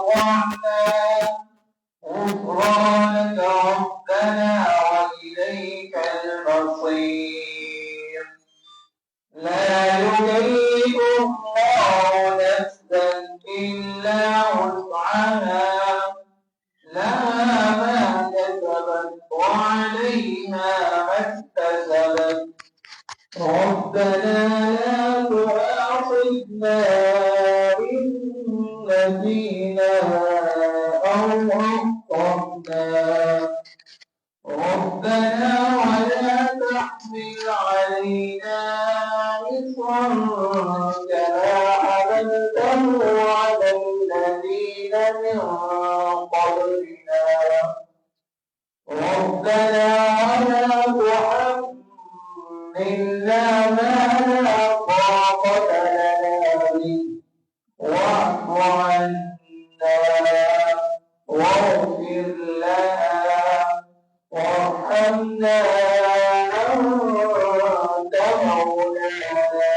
وأطعنا غفرانك ربنا وإليك المصير لا يكلف الله نفسا إلا وسعها لها ما كسبت وعليها ما اكتسبت ربنا لا تؤاخذنا إن نسينا أو أخطأنا ربنا ولا تحمل علينا إصرا كما حملته على الذين من قبلنا ربنا ولا تحملنا ما لا طاقة لنا به واعف عنا واغفر لنا وارحمنا أنت مولانا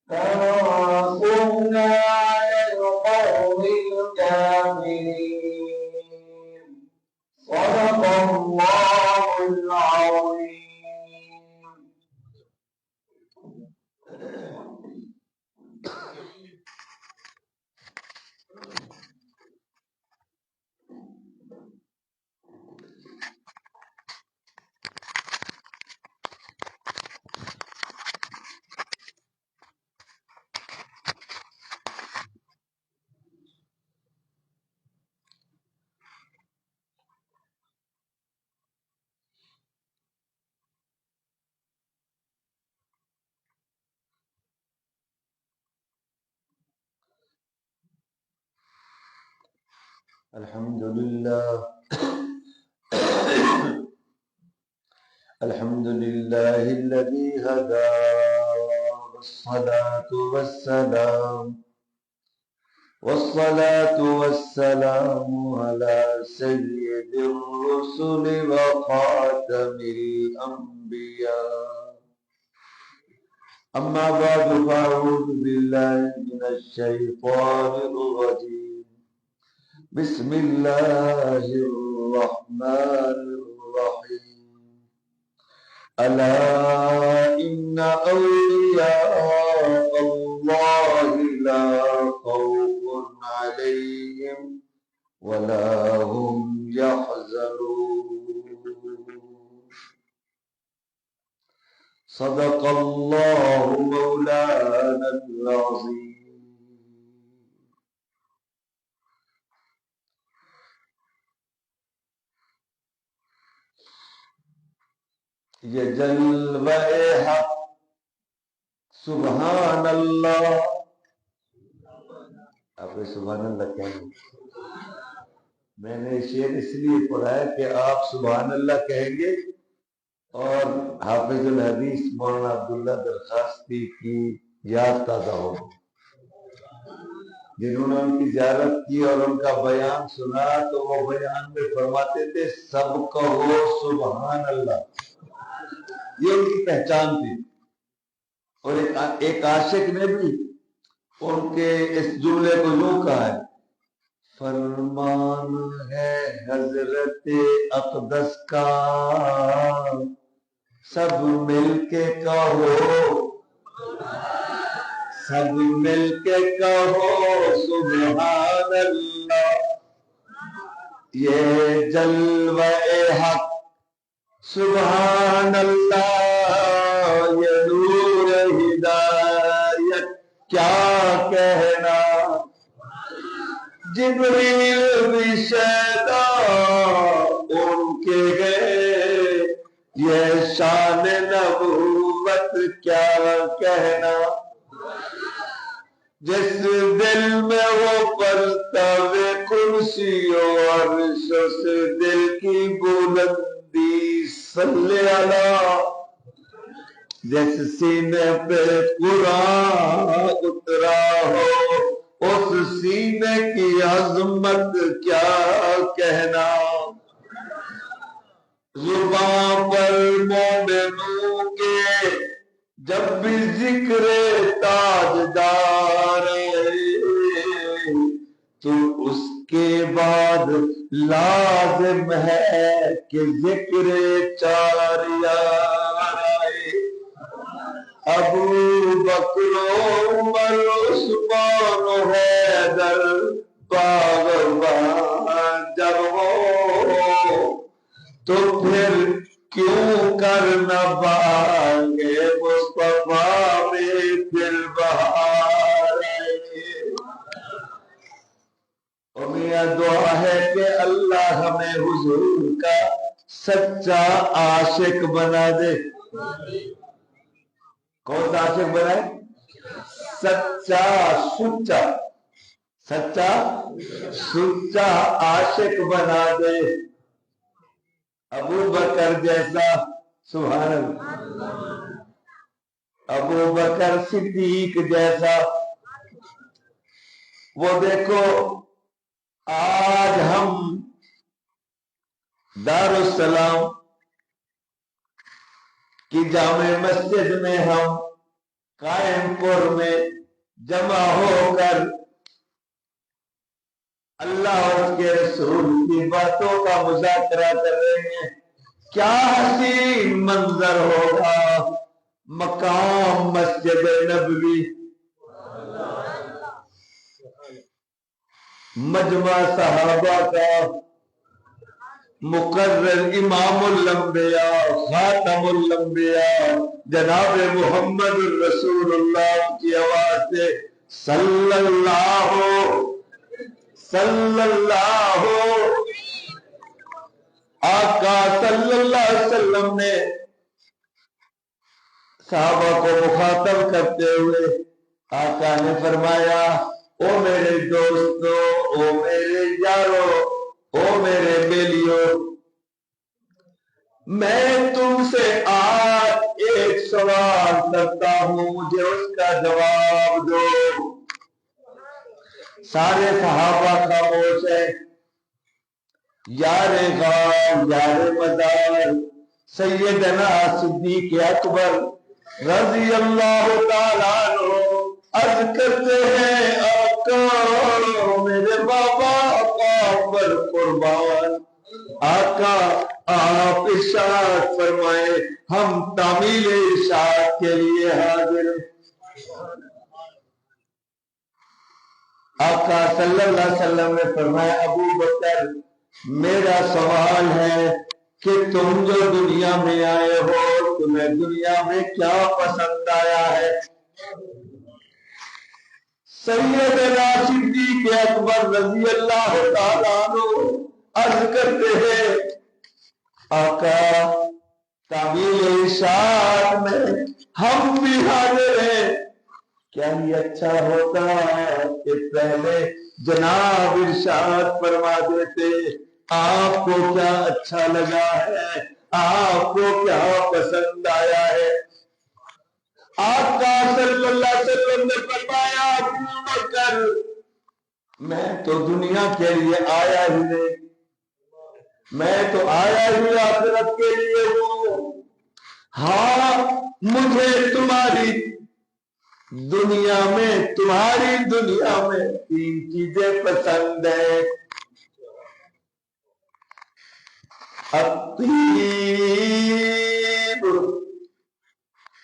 فانصرنا على القوم الكافرين صدق الله العظيم. الحمد لله الحمد لله الذي هدى والصلاة والسلام على سيد الرسل وخاتم الأنبياء أما بعد فأعوذ بالله من الشيطان الرجيم بسم الله الرحمن الرحيم ألا إن أولياء الله لا خوف عليهم ولا هم يحزنون صدق الله مولانا العظيم. یہ جلوہ حق سبحان اللہ، آپ سبحان اللہ کہیں گے. میں نے شعر اس لیے پڑھا ہے کہ آپ سبحان اللہ کہیں گے اور حافظ الحدیث مولانا عبداللہ درخواستی کی یاد تازہ ہو، جنہوں نے ان کی زیارت کی اور ان کا بیان سنا تو وہ بیان میں فرماتے تھے سب کہو سبحان اللہ، یہ ان کی پہچان تھی. اور ایک عاشق نے بھی ان کے اس جملے کو یوں کہا ہے، فرمان ہے حضرت اقدس کا سب مل کے کہو، سب مل کے کہو سبحان اللہ. یہ جلوہ حق سبحان اللہ، یہ نور ہدایت کیا کہنا. جبریل بھی شیدا ان کے گئے، یہ شان نبوت کیا کہنا. جس دل میں وہ پرتو کرسی و عرش، اس دل کی بلندی صلی اللہ. جس سینے پہ قرآن اترا ہو، اس سینے کی عظمت کیا کہنا. زباں پر مومنوں کے جب بھی ذکر تاجدار تو اس کے بعد لازم ہے کہ ذکر چار یار آئے، ابو بکر عمر عثمان و حیدر باغبان جب ہو تو پھر کیوں کر نہ باغے مصطفیٰ میں دل بہار آئے۔ اور میاں دعا ہے کہ اللہ ہمیں حضور کا سچا عاشق بنا دے۔ کون سا عاشق بنائے؟ سچا سچا سچا سچا عاشق بنا دے، ابو بکر جیسا، سبحان اللہ، ابو بکر صدیق جیسا۔ وہ دیکھو آج ہم دارالسلام کی جامع مسجد میں ہم قائم پور میں جمع ہو کر اللہ اور اس کے رسول کی باتوں کا مذاکرہ کر رہے ہیں۔ کیا حسین منظر ہوگا مقام مسجد نبوی، مجمع صحابہ کا، مقرر امام الانبیاء خاتم الانبیاء جناب محمد الرسول اللہ کی آواز سے صلی اللہ آقا صلی اللہ علیہ وسلم نے صحابہ کو مخاطب کرتے ہوئے آقا نے فرمایا، او میرے دوستو، او میرے یارو، او میرے بیلیو، میں تم سے آج ایک سوال کرتا ہوں، مجھے اس کا جواب دو۔ سارے صحابہ خاموش ہیں۔ یار غام یار مدار سیدنا صدیق اکبر رضی اللہ تعالیٰ عنہ عرض کرتے ہیں، آقا میرے بابا آقا پر قربان، آقا آپ ارشاد فرمائے، ہم تعمیل ارشاد کے لیے حاضر ہیں۔ آقا صلی اللہ علیہ وسلم نے فرمایا، ابو بکر میرا سوال ہے کہ تم جو دنیا میں آئے ہو، تمہیں دنیا میں کیا پسند آیا ہے؟ سیدنا صدیق اکبر رضی اللہ تعالیٰ عنہ عرض کرتے ہیں، آقا تعمیل ارشاد میں ہم بھی حاضر ہیں، کیا یہ اچھا ہوتا کہ پہلے جناب ارشاد فرما دیتے، آپ کو کیا اچھا لگا ہے، آپ کو کیا پسند آیا ہے؟ آقا صلی اللہ علیہ وسلم نے فرمایا، ابو بکر میں تو دنیا کے لیے آیا ہی نہیں، میں تو آیا ہی آخرت کے لیے ہوں۔ ہاں مجھے تمہاری دنیا میں تین چیزیں پسند ہیں، الطیب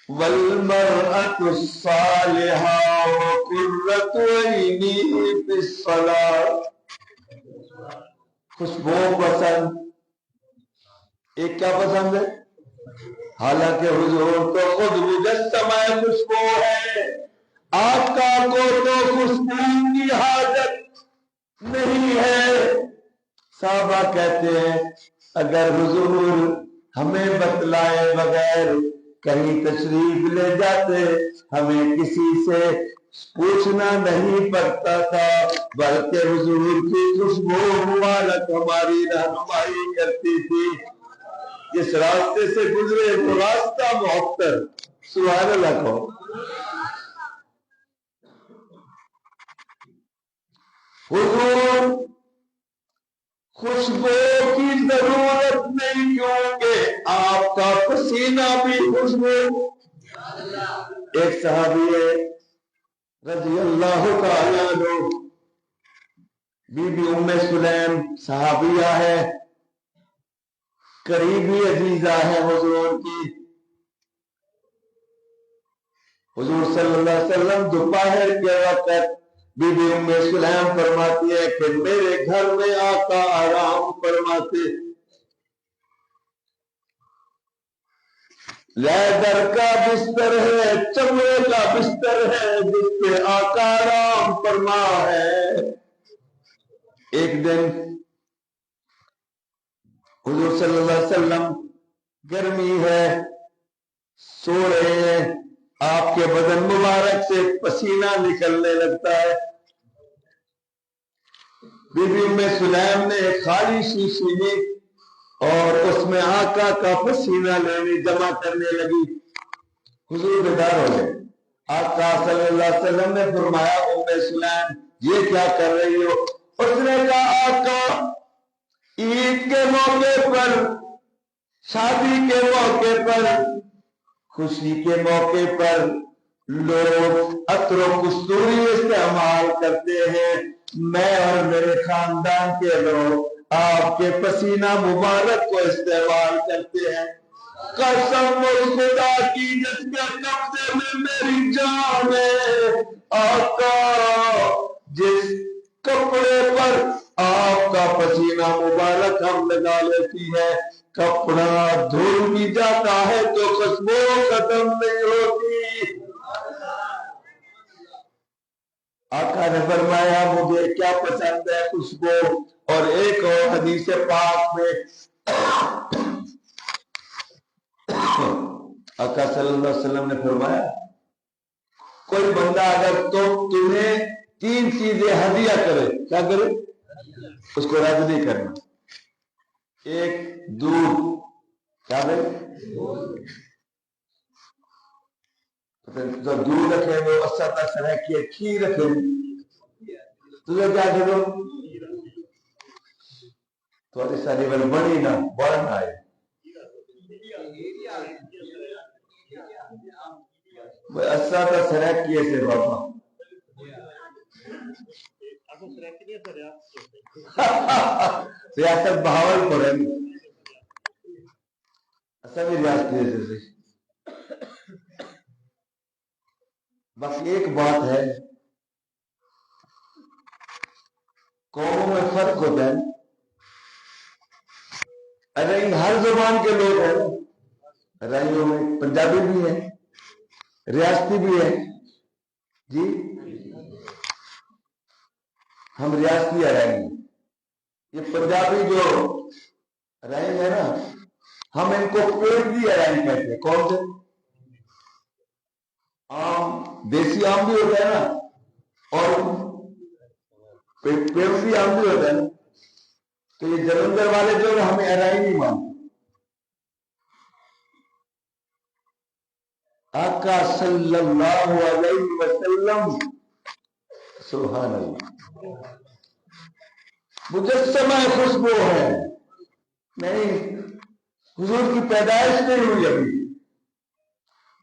والمرأة الصالحة وقرة عینی فی الصلاة۔ خوشبو پسند، ایک کیا پسند ہے؟ حالانکہ حضور تو خود مجسمہ خوشبو ہے، آقا کو تو خوشبو کی حاجت نہیں ہے۔ صحابہ کہتے ہیں، اگر حضور ہمیں بتلائے بغیر کہیں تشریف لے جاتے، ہمیں کسی سے پوچھنا نہیں پڑتا تھا، بلکہ حضور کی خوشبو مبارک ہماری رہنمائی کرتی تھی۔ جس راستے سے گزرے وہ راستہ معطر، سبحان اللہ کو۔ حضور خوشبو کی ضرورت نہیں، کیونکہ آپ کا پسینہ بھی خوشبو۔ ایک صحابی ہے رضی اللہ تعالیٰ عنہ، بی بی ام سلیم صحابیہ ہے، قریبی عزیزہ ہے حضور کی۔ حضور صلی اللہ علیہ وسلم دوپہر کے وقت بی بی ام سلیم فرماتی ہے کہ میرے گھر میں آقا آرام فرماتے، لیدر کا بستر ہے، چمڑے کا بستر ہے جس پہ آقا آرام فرما ہے۔ ایک دن حضور صلی اللہ علیہ وسلم گرمی ہے، سو رہے ہیں، آپ کے بدن مبارک سے پسینہ نکلنے لگتا ہے۔ بی بی ام سلیم نے ایک خالی شیشی لی اور اس میں آقا کا پسینہ لینے جمع کرنے لگی۔ حضور بیدار ہو گئے۔ آقا صلی اللہ علیہ وسلم نے فرمایا ام سلیم یہ کیا کر رہی ہو؟ اس نے کہا آقا عید کے موقع پر، شادی کے موقع پر، خوشی کے موقع پر لوگ عطر و کستوری استعمال کرتے ہیں، میں اور میرے خاندان کے لوگ آپ کے پسینہ مبارک کو استعمال کرتے ہیں۔ قسم اس خدا کی جس کے قبضے میں میری جان ہے، آقا جس کپڑے پر آپ کا پسینہ مبارک ہم لگا لیتی ہے، کپڑا دھل بھی جاتا ہے تو خوشبو ختم نہیں ہوتی۔ آقا نے فرمایا مجھے کیا پسند ہے؟ خوشبو۔ اور ایک اور حدیث پاک میں آقا صلی اللہ علیہ وسلم نے فرمایا کوئی بندہ اگر تمہیں 3 چیزیں ہدیہ کرے، کیا کرے؟ اس کو رد نہیں کرنا۔ ایک دودھ، کیا بھائی؟ تو دودھ رکھے وہ وسط سرح کی کھیر رکھے، تجھے کیا کرو؟ تھوڑی ساری بل بڑی نہ بڑھنا آئے، وسط سرح کی ایسے بابا ریاست بہاول پر ہے، اصل بھی ریاست سے۔ بس ایک بات ہے، قوموں میں فرق ہوتا ہے۔ ارے ہر زبان کے لوگ ہیں، رائیوں میں پنجابی بھی ہے، ریاستی بھی ہے جی، ہم ریاستی ارائیں، یہ پنجابی جو ارائیں ہے نا، ہم ان کو پیڑی ارائیں کہتے ہیں۔ کون سے؟ آم، دیسی آم بھی ہوتا ہے نا، اور پیڑی آم بھی ہوتا ہے نا۔ تو یہ جلندھر والے جو ہمیں ارائیں نہیں مانتے۔ آقا صلی اللہ علیہ وسلم سبحان اللہ مجسمہ خوشبو ہے، نہیں حضور کی پیدائش نہیں ہوئی ابھی،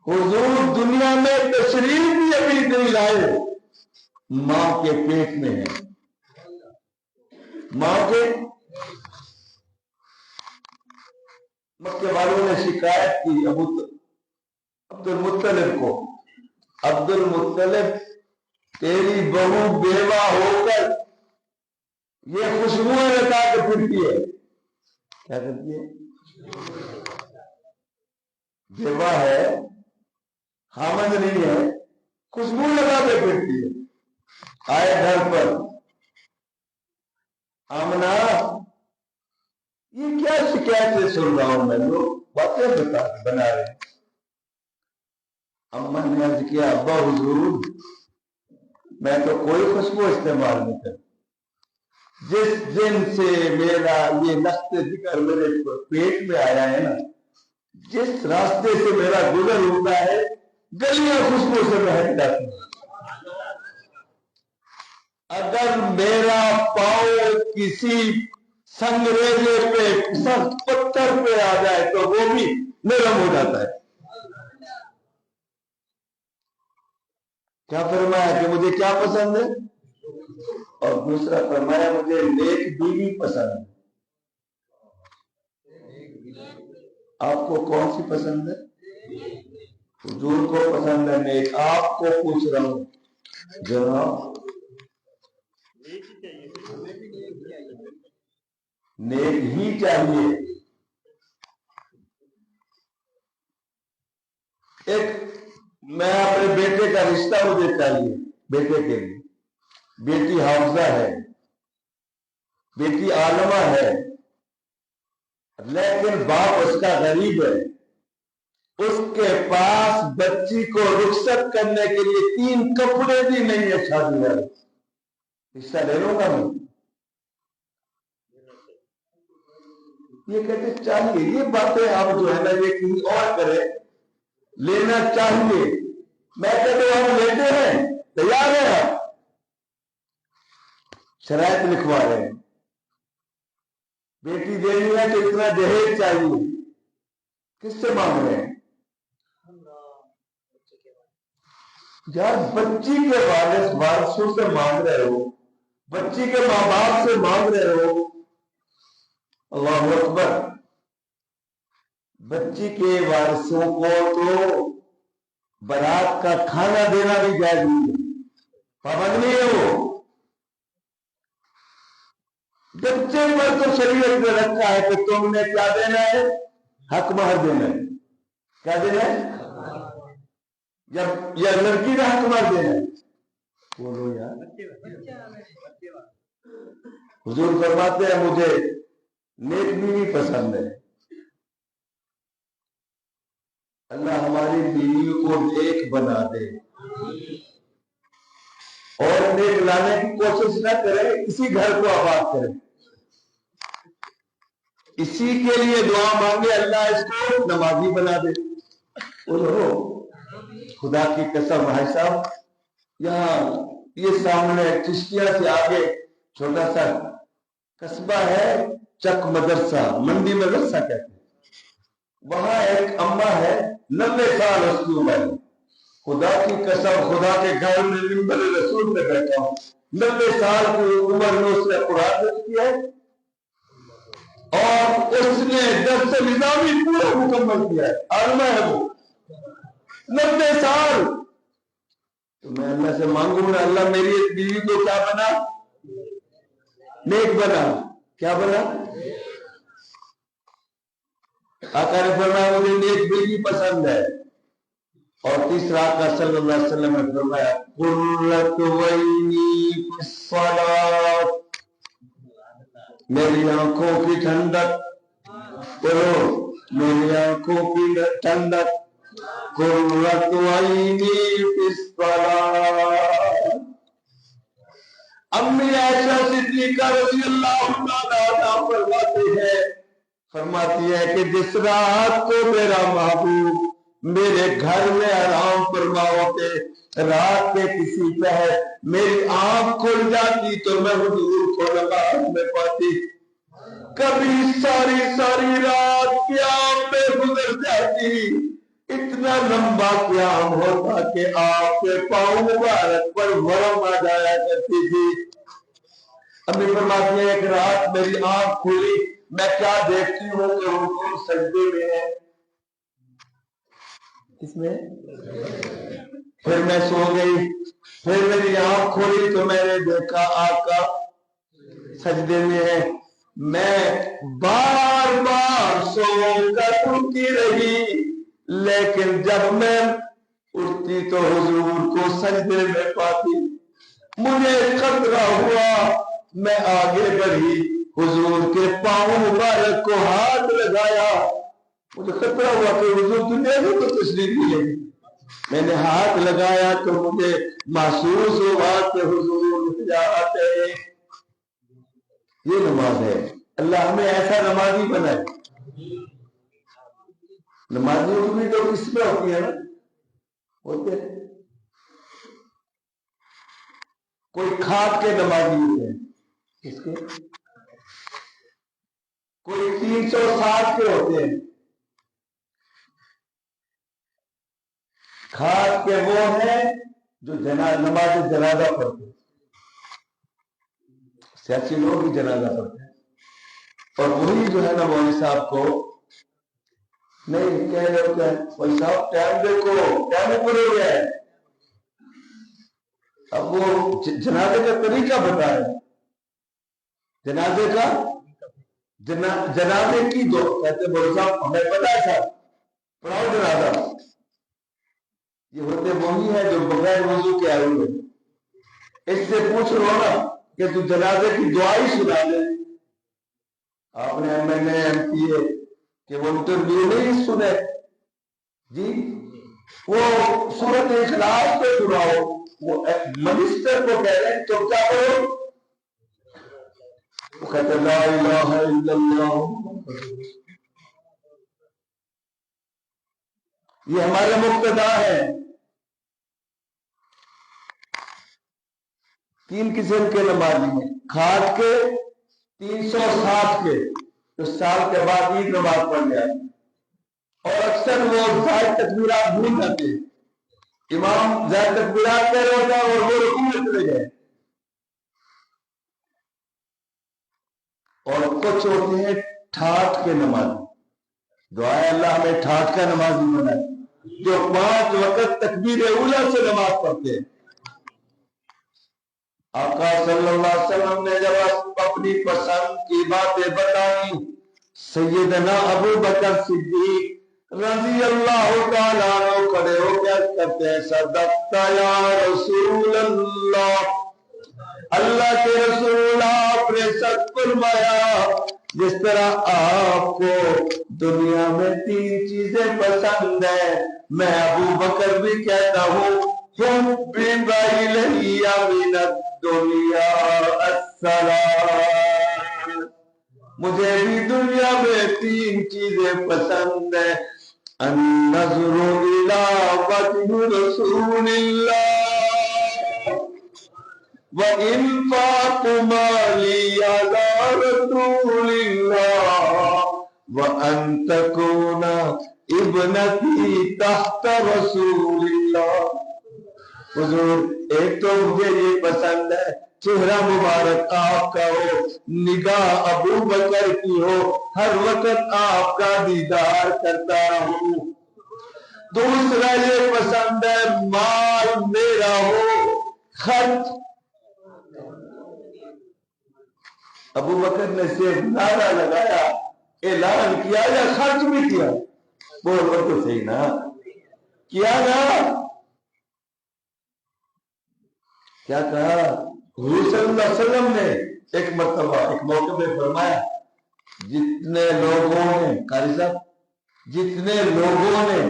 حضور دنیا میں تشریف بھی ابھی نہیں لائے، ماں کے پیٹ میں ہے۔ ماں کے مکے والوں نے شکایت کی عبد المطلب کو، عبد المطلب تیری بہو بیوہ ہو کر یہ خوشبوئیں لگا کے پھرتی ہے، کیا کرتی ہے؟ بیوہ ہے، خامند نہیں ہے، خوشبو لگا کے پھرتی ہے۔ آئے گھر پر، آمنہ یہ کیا شکایت سے سن رہا ہوں میں، لوگ باتیں بنا رہے ہیں۔ اماں نے عرض کیا ابا حضور میں تو کوئی خوشبو استعمال نہیں کرتا، جس دن سے میرا یہ لفظ ذکر میرے پیٹ میں آیا ہے نا، جس راستے سے میرا گزر ہوتا ہے گلیاں خوشبو سے مہک جاتی ہیں۔ اگر میرا پاؤں کسی سنگریزے پہ سخت پتھر پہ آ جائے تو وہ بھی نرم ہو جاتا ہے۔ کیا فرمایا کہ مجھے کیا پسند ہے؟ اور دوسرا فرمایا مجھے نیک بیوی پسند ہے۔ آپ کو کون سی پسند ہے؟ حضور کو پسند ہے نیک۔ آپ کو پوچھ رہا ہوں جناب، نیک ہی چاہیے۔ ایک میں اپنے بیٹے کا رشتہ مجھے چاہیے، بیٹے کے لیے۔ بیٹی حافظہ ہے، بیٹی عالمہ ہے، لیکن باپ اس کا غریب ہے۔ اس کے پاس بچی کو رخصت کرنے کے لیے 3 کپڑے بھی نہیں ہے شادی والے، رشتہ لے لوں گا میں؟ یہ کہتے چاہیے، یہ باتیں آپ جو ہے نا یہ کہیں اور کرے، لینا چاہیے۔ میں کہتے ہم لیتے ہیں، تیار ہے، آپ شرائط لکھوا رہے ہیں، بیٹی دینی ہے تو اتنا جہیز چاہیے، کس سے مانگ رہے ہیں؟ یار بچی کے وارثوں سے مانگ رہے ہو، بچی کے ماں باپ سے مانگ رہے ہو، اللہ اکبر۔ بچی کے وارثوں کو تو بارات کا کھانا دینا بھی جائز نہیں ہے، پابند نہیں ہے وہ۔ بچے پر تو شریعت نے رکھا ہے کہ تم نے کیا دینا ہے؟ حق مہر دینا ہے۔ کیا دینا ہے؟ یا لڑکی کا حق مہر دینا ہے؟ بولو یار۔ حضور فرماتے ہیں مجھے نیک بیوی پسند ہے۔ اللہ ہماری بیوی کو نیک بنا دے، اور نیک لانے کی کوشش نہ کرے، اسی گھر کو آباد کرے، اسی کے لیے دعا مانگے اللہ اس کو نمازی بنا دے۔ بولو خدا کی قسم بھائی صاحب، یہاں یہ سامنے چشتیہ سے آگے چھوٹا سا قصبہ ہے چک مدرسہ، منڈی مدرسہ کہتے ہیں، وہاں ایک اماں ہے 90 سال اس کی عمر ہے۔ خدا کی قسم، خدا کے گھر میں منبر رسول میں بیٹھا ہوں، 90 سال کی عمر میں اس نے قرآن درج کیا ہے، اور اس نے درس نظامی پورا مکمل کیا ہے، عالمہ ہے وہ، 90 سال۔ تو میں اللہ سے مانگوں گا اللہ میری اس بیوی کو کیا بنا؟ نیک بنا۔ کیا بنا؟ آقا نے فرمایا مجھے نیک بیوی پسند ہے۔ اور تیسرا آقا صلی اللہ علیہ وسلم نے فرمایا قرۃ عینی فی الصلاۃ، میری آنکھوں کی ٹھنڈک، بولو میری آنکھوں کی ٹھنڈک، قرۃ عینی فی الصلاۃ۔ امی عائشہ صدیقہ رضی اللہ تعالیٰ عنہا فرماتی ہے کہ جس رات کو میرا محبوب میرے گھر میں آرام فرما ہوتے، رات کے کسی پہر میری آنکھ کھل جاتی تو میں حضور کو نماز میں پاتی، کبھی ساری ساری رات قیام میں گزر جاتی، اتنا لمبا قیام ہوتا کہ آپ کے پاؤں مبارک پر ورم آ جایا کرتی تھی۔ امی فرماتی ہے ایک رات میری آنکھ کھلی، میں کیا دیکھتی ہوں کہ حضور سجدے میں ہے، کس میں؟ پھر میں سو گئی، پھر میری آنکھ کھلی تو میں نے دیکھا آقا سجدے میں ہے، میں بار بار سو کر اٹھتی رہی، لیکن جب میں اٹھتی تو حضور کو سجدے میں پاتی، مجھے خطرہ ہوا، میں آگے بڑھی، حضور کے پاؤں مبارک کو ہاتھ لگایا، مجھے خطرہ ہوا کہ حضور دنیا میں تو تشریف نہیں لے، میں نے ہاتھ لگایا تو مجھے محسوس ہوا کہ حضور جاتے ہیں۔ یہ نماز ہے، اللہ ہمیں ایسا نمازی بنائے۔ نمازیوں کی بھی تو قسمیں ہوتی ہیں نا، ہوتے ہیں، کوئی کھاد کے نمازی ہوتے ہیں، کس کے؟ کوئی 360 کے ہوتے ہیں، کھاد کے وہ ہیں جو نماز جنازہ پڑھتے ہیں، سیاسی لوگ ہی جنازہ پڑھتے ہیں، اور وہی جو ہے نا مولوی صاحب کو نہیں کہہ رہے ہوتے ہیں مولوی صاحب ٹائم دیکھو، ٹائم اوپر ہو گیا ہے. اب وہ جنازے کا طریقہ بتا رہے ہیں، جنازے کا جنازے کی دو کہتے مولوی صاحب ہمیں پتا ہے صاحب پڑھاؤ جنازہ. یہ ہوتے وہی ہے جو بغیر وضو کے آئے ہوئے، اس سے پوچھ لو نا کہ تو جنازے کی دعا ہی سنا دے. آپ نے M N A M P A کہ وہ انٹرویو نہیں سنے جی، وہ سورت اخلاص پہ سناؤ. وہ منسٹر کو کہہ رہے ہیں تو کیا کرو، وہ کہتے لا الہ الا اللہ. یہ ہمارے مقتدا ہے. 3 قسم کے نمازی ہیں، کھاٹ کے 360 کے تو سال کے بعد عید نماز پڑھ جائے، اور اکثر وہ زائد تکبیرات بھول جاتے ہیں. امام زائد تکبیرات کہہ رہے ہوتا ہے اور وہ رکوع میں چلے گئے. اور کچھ ہوتے ہیں ٹھاٹ کے نمازی، دعائے اللہ ہمیں ٹھاٹ کا نمازی بنائے، جو 5 وقت تکبیر اولیٰ سے نماز پڑھتے ہیں. آقا صلی اللہ علیہ وسلم نے جب اپنی پسند کی باتیں بتائیں، سیدنا ابو بکر صدیق رضی اللہ تعالیٰ عنہ کھڑے ہو کے کرتے ہیں صدقت یا رسول اللہ، اللہ کے رسول آپ نے سچ فرمایا. جس طرح آپ کو دنیا میں 3 چیزیں پسند ہیں، میں ابو بکر بھی کہتا ہوں حب الیہ من الدنیا الصلاۃ، مجھے بھی دنیا میں 3 چیزیں پسند ہیں، النظر الی وجہ رسول اللہ وانفاق مالی علی رسول اللہ وان تکون ابنتی تحت رسول اللہ. حضور ایک تو مجھے یہ پسند ہے چہرہ مبارک آپ کا ہو، نگاہ ابو بکر کی ہو، ہر وقت آپ کا دیدار کرتا رہوں. دوسرا یہ پسند ہے مال میرا ہو، خرچ. ابو بکر نے صرف نعرہ لگایا، اعلان کیا یا خرچ بھی کیا؟ بولو تو صحیح نا، کیا نا؟ کیا کہا حضور صلی اللہ علیہ وسلم نے ایک مرتبہ ایک موقع پہ فرمایا، جتنے لوگوں نے قاری صاحب جتنے لوگوں نے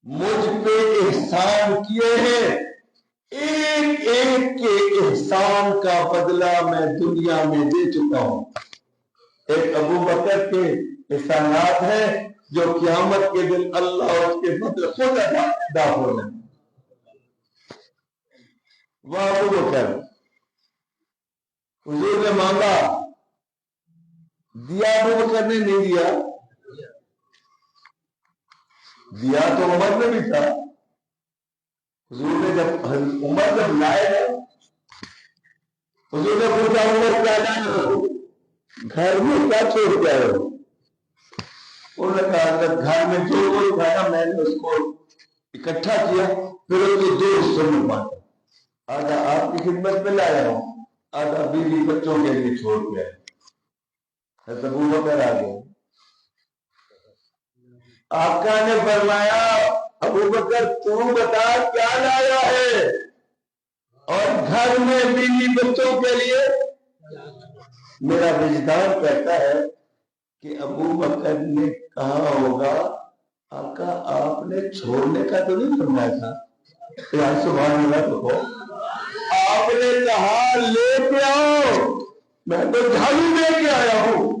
مجھ پہ احسان کیے ہیں، ایک ایک کے احسان کا بدلہ میں دنیا میں دے چکا ہوں. ایک ابو بکر کے احسانات ہیں جو قیامت کے دن اللہ اس کے بدلے خود ادا ہونا. وہ ابو بکر حضور نے مانگا، دیا ابو بکر نے نہیں دیا، دیا تو عمر نے بھی تھا. حضور نے جب عمر جب لائے نا، حضور نے پوچھا عمر کیا لانا ہو، گھر میں کیا چھوڑ کے آئے ہو؟ انہوں نے کہا کہ گھر میں جو کوئی تھا نا میں نے اس کو اکٹھا کیا، پھر اس کو 2 حصوں میں بانٹا، آدھا آپ کی خدمت میں لایا ہوں، آدھا بیوی بچوں کے لیے چھوڑ کے آئے. حضرت ابو بکر آ گئے. آقا نے فرمایا ابو بکر تو بتا کیا لایا ہے، اور گھر میں بیوی بچوں کے لیے. میرا وجدان کہتا ہے کہ ابو بکر نے کہا ہوگا آقا آپ نے چھوڑنے کا تو نہیں فرمایا تھا، سبحان اللہ تو ہو، آپ نے کہا لے کے آؤ، میں تو جھاڑو لے کے آیا ہوں.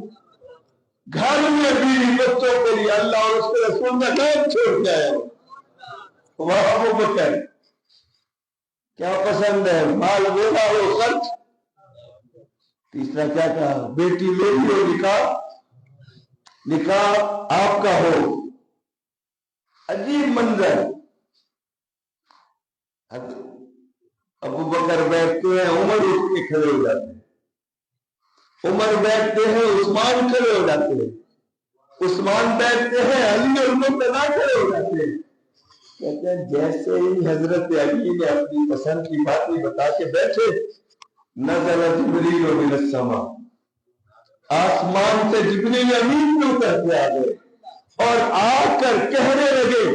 گھر میں بیوی بچوں کے لیے اللہ اور اس کے رسول کا نام چھوڑ کے آیا ہوں. وہاں ابو بکر کیا پسند ہے، مال میرا ہو، خرچ. تیسرا کیا کہا، بیٹی میری ہو، نکاح آپ کا ہو. عجیب منظر. ابو بکر بیٹھتے ہیں، عمر اٹھ کے کھڑے ہو جاتے ہیں. عمر بیٹھتے ہیں عثمان کھڑے ہو جاتے ہیں، عثمان بیٹھتے ہیں علی اور مرتضیٰ کھڑے ہو جاتے ہیں۔ کہتے ہیں جیسے ہی حضرت علی نے اپنی پسند کی باتیں بتا کے بیٹھے، نزل جبریل من السماء، آسمان سے جبریل امین میں اتر کے آ گئے اور آ کر کہنے لگے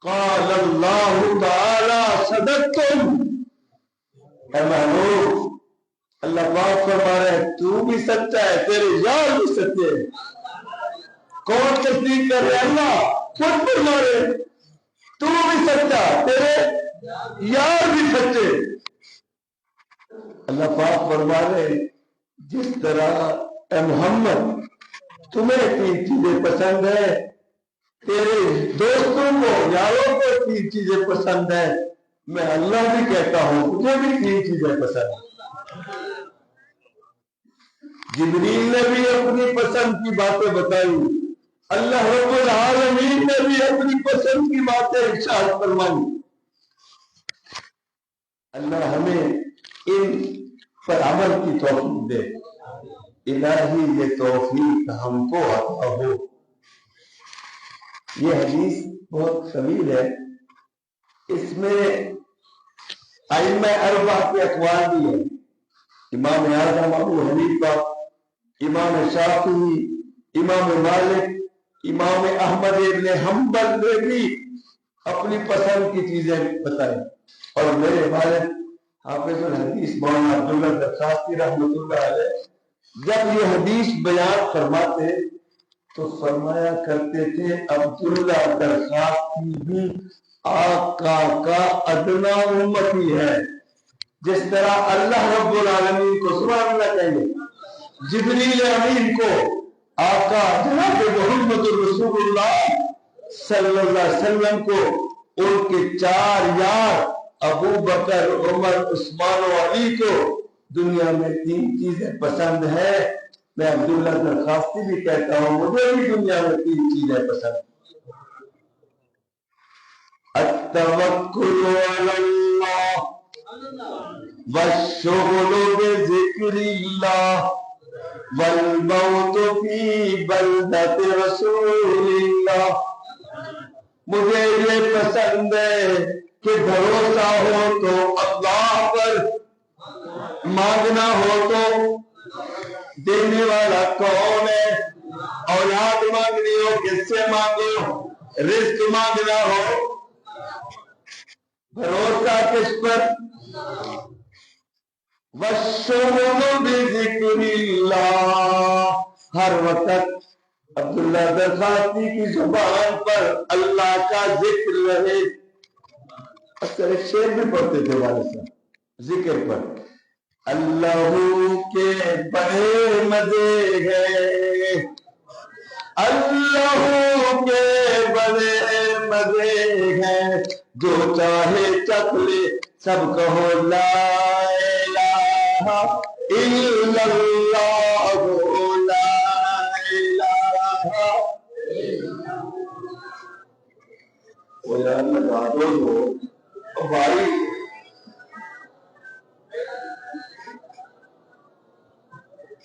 قال اللہ تعالی صدقتم، اے محبوب اللہ پاک فرما رہے ہیں تو بھی سچا ہے، تیرے یار بھی سچے ہیں۔ کون تصدیق کر رہے؟ اللہ خود فرما رہے تو بھی سچا، تیرے یار بھی سچے۔ اللہ پاک فرما رہے جس طرح اے محمد تمہیں 3 چیزیں پسند ہے، تیرے دوستوں کو یاروں کو 3 چیزیں پسند ہے، میں اللہ بھی کہتا ہوں مجھے بھی 3 چیزیں پسند ہیں۔ جبریل نے بھی اپنی پسند کی باتیں بتائی، اللہ رب العالمین نے بھی اپنی پسند کی باتیں ارشاد فرمائی۔ اللہ ہمیں ان پر عمل کی توفیق دے، الہی یہ توفیق ہم کو عطا ہو۔ یہ حدیث بہت طویل ہے، اس میں ائمہ اربعہ کے اقوال بھی ہیں، امام اعظم ابو حنیفہ، امام شافعی، امام مالک، امام احمد ابن حنبل نے بھی اپنی پسند کی چیزیں بتائی، اور میرے والد حافظ الحدیث مولانا عبداللہ درخاستی رحمۃ اللہ علیہ جب یہ حدیث بیان فرماتے تو فرمایا کرتے تھے عبداللہ درخاستی بھی آقا کا ادنا امتی ہے۔ جس طرح اللہ رب العالمین کو سبحان اللہ کہیں گے، جبریل امین کو آقا جناب محمد رسول اللہ صلی اللہ علیہ وسلم کو ان کے 4 یار ابو بکر، عمر، عثمان و علی کو دنیا میں 3 چیزیں پسند ہے، میں عبداللہ درخاستی بھی کہتا ہوں مجھے بھی دنیا میں 3 چیزیں پسند ہیں۔ التوکل علی اللہ والشغل بذکر اللہ والموت فی بلدۃ رسول اللہ۔ مجھے یہ پسند ہے کہ بھروسہ ہو تو اللہ پر، مانگنا ہو تو دینے والا کون ہے، اولاد مانگنی ہو کس سے مانگو، رزق مانگنا ہو بھروسہ کس پر؟ وَالشُّغْلُ بِذِكْرِ اللَّهِ، ہر وقت عبداللہ درخاستی کی زبان پر اللہ کا ذکر رہے۔ اکثر ایک شعر بھی پڑھتے تھے والد صاحب ذکر پر، اللہ کے بڑے مزے ہیں، اللہ کے بڑے مزے ہیں، جو چاہے چکھ لے سب کہو لا الہ الا اللہ، لا الہ الا اللہ۔ یار لگا دو بھائی،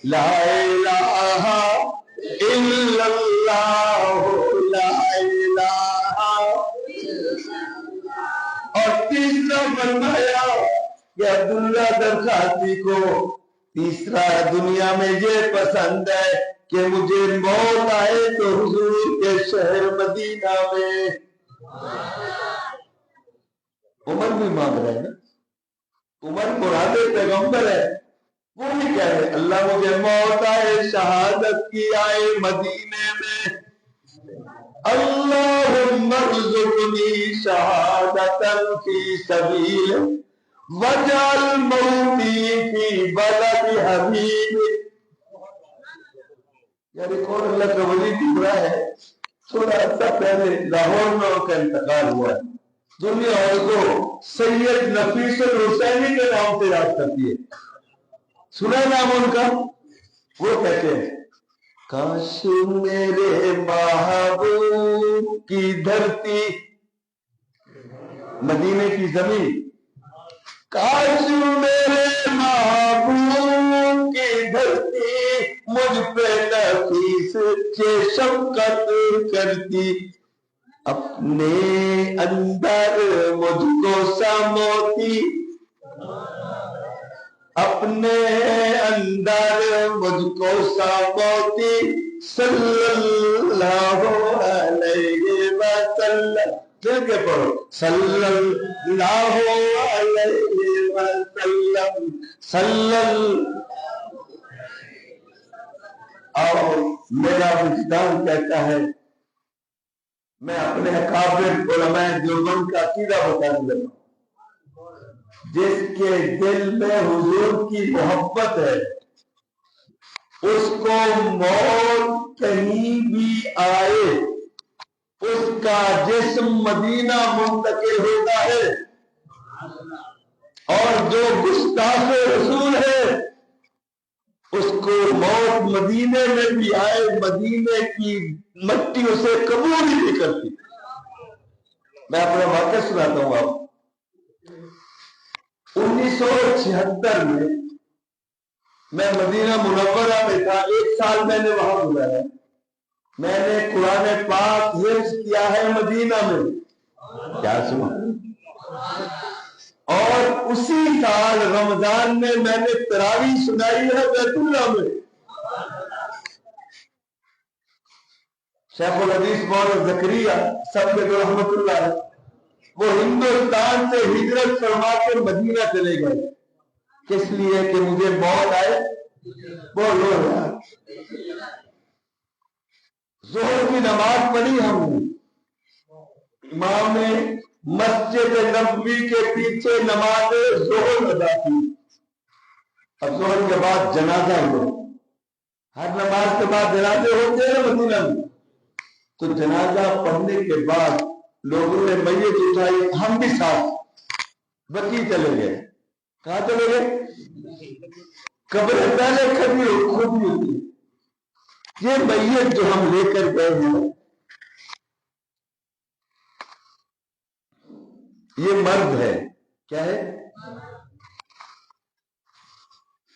لا الہ الا اللہ، لا الہ۔ اور تیسرا فرمایا کہ عبداللہ درخاستی کو تیسرا دنیا میں یہ پسند ہے کہ مجھے موت آئے تو حضور کے شہر مدینہ میں۔ عمر بھی مانگ رہے ہیں نا، عمر مراد پیغمبر ہے، وہ بھی کہہ رہے اللہ مجھے موت آئے شہادت کی آئے مدینے میں، اللہم ارزقنی شہادتا فی سبیل وجعل موتی فی بلد حبیب۔ یعنی کون اللہ کا ولی دکھ رہا ہے، تھوڑا عرصہ پہلے لاہور میں ان کا انتقال ہوا ہے، دنیا ان کو سید نفیس الحسینی کے نام سے یاد کرتی ہے، سنا نام ان کا؟ وہ کہتے ہیں کاش میرے محبوب کی دھرتی، مدینے کی زمین، کاش میرے محبوب کی دھرتی مجھ پہ نفیس یہ شفقت کرتی، اپنے اندر مجھ کو سموتی، اپنے اندر مجھ کو سموتی، صلی اللہ علیہ وسلم، مل کے پڑھو، صلی اللہ علیہ وسلم، صلی اللہ۔ اور میرا وجدان کہتا ہے، میں اپنے اکابر علماء دیوبند کا عقیدہ بتانے لگا، جس کے دل میں حضور کی محبت ہے اس کو موت کہیں بھی آئے اس کا جسم مدینہ منتقل ہوتا ہے، اور جو گستاخ رسول ہے اس کو موت مدینے میں بھی آئے، مدینے کی مٹی اسے قبول ہی نہیں کرتی۔ میں اپنا واقعہ سناتا ہوں آپ۔ 1976 میں مدینہ منورہ میں تھا، 1 سال میں نے وہاں گزارا، میں نے قرآن پاک حفظ کیا ہے مدینہ میں، کیا سنا، اور اسی سال رمضان میں میں نے تراویح سنائی ہے بیت اللہ میں۔ شیخ الحدیث مولانا زکریا سب کے رحمت اللہ ہے، وہ ہندوستان سے ہجرت فرما کے مدینہ چلے گئے، کس لیے کہ مجھے موت آئے، بولو یار۔ ظہر کی نماز پڑھی ہم نے، امام نے مسجد نبوی کے پیچھے نماز ظہر ادا کی، اب ظہر کے بعد جنازہ ہوا، ہر نماز کے بعد جنازے ہوتے ہیں مدینہ میں، تو جنازہ پڑھنے کے بعد لوگوں نے میت اٹھائی، ہم بھی ساتھ بقی چلے گئے۔ کہاں چلے گئے؟ قبر پہلے کھڑی ہوتی، یہ میت جو ہم لے کر گئے ہیں یہ مرد ہے، کیا ہے؟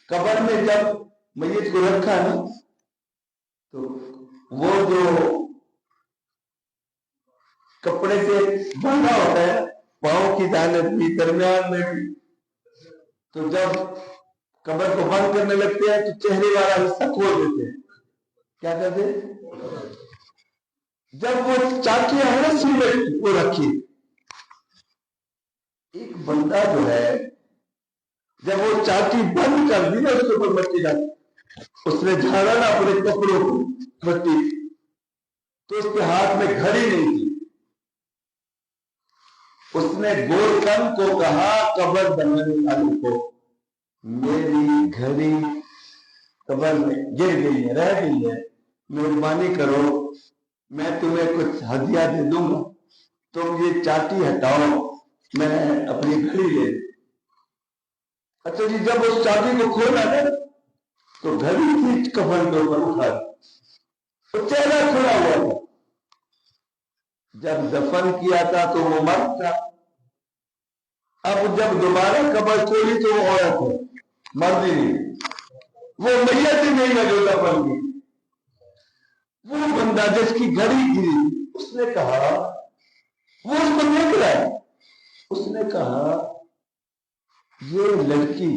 قبر میں جب میت کو رکھا نا تو وہ جو کپڑے سے باندھا ہوتا ہے پاؤں کی جانب بھی درمیان میں بھی، تو جب قبر کو بند کرنے لگتے ہیں تو چہرے والا حصہ کھول دیتے ہیں، کیا کہتے ہیں؟ جب وہ چاٹیاں ہے نا سیمنٹ وہ رکھی، ایک بندہ جو ہے جب وہ چاٹی بند کر دی نا اس کے اوپر مٹی ڈالی، اس نے جھاڑا نا اپنے کپڑوں کو مٹی، تو اس کے ہاتھ میں گھڑی نہیں تھی، اس نے گولکن کو کہا قبر بنانے والے کو، میری گھڑی قبر میں گر گئی ہے، رہ گئی ہے، مہربانی کرو میں تمہیں کچھ ہدیہ دے دوں گا، تم یہ چاٹی ہٹاؤ میں اپنی گھڑی لے لوں۔ اچھا جی، جب اس چاٹی کو کھولا نا تو گھڑی کی کفن کے اوپر اٹھا تو چہرہ کھلا ہوا تھا، جب دفن کیا تھا تو وہ مرد تھا، اب جب دوبارہ قبر کھولی تو وہ عورت ہے، مرد ہی نہیں، وہ میت ہی نہیں ہے جو دفن کی۔ وہ بندہ جس کی گھڑی گری اس نے کہا، وہ اس کو دیکھ رہا ہے، اس نے کہا یہ لڑکی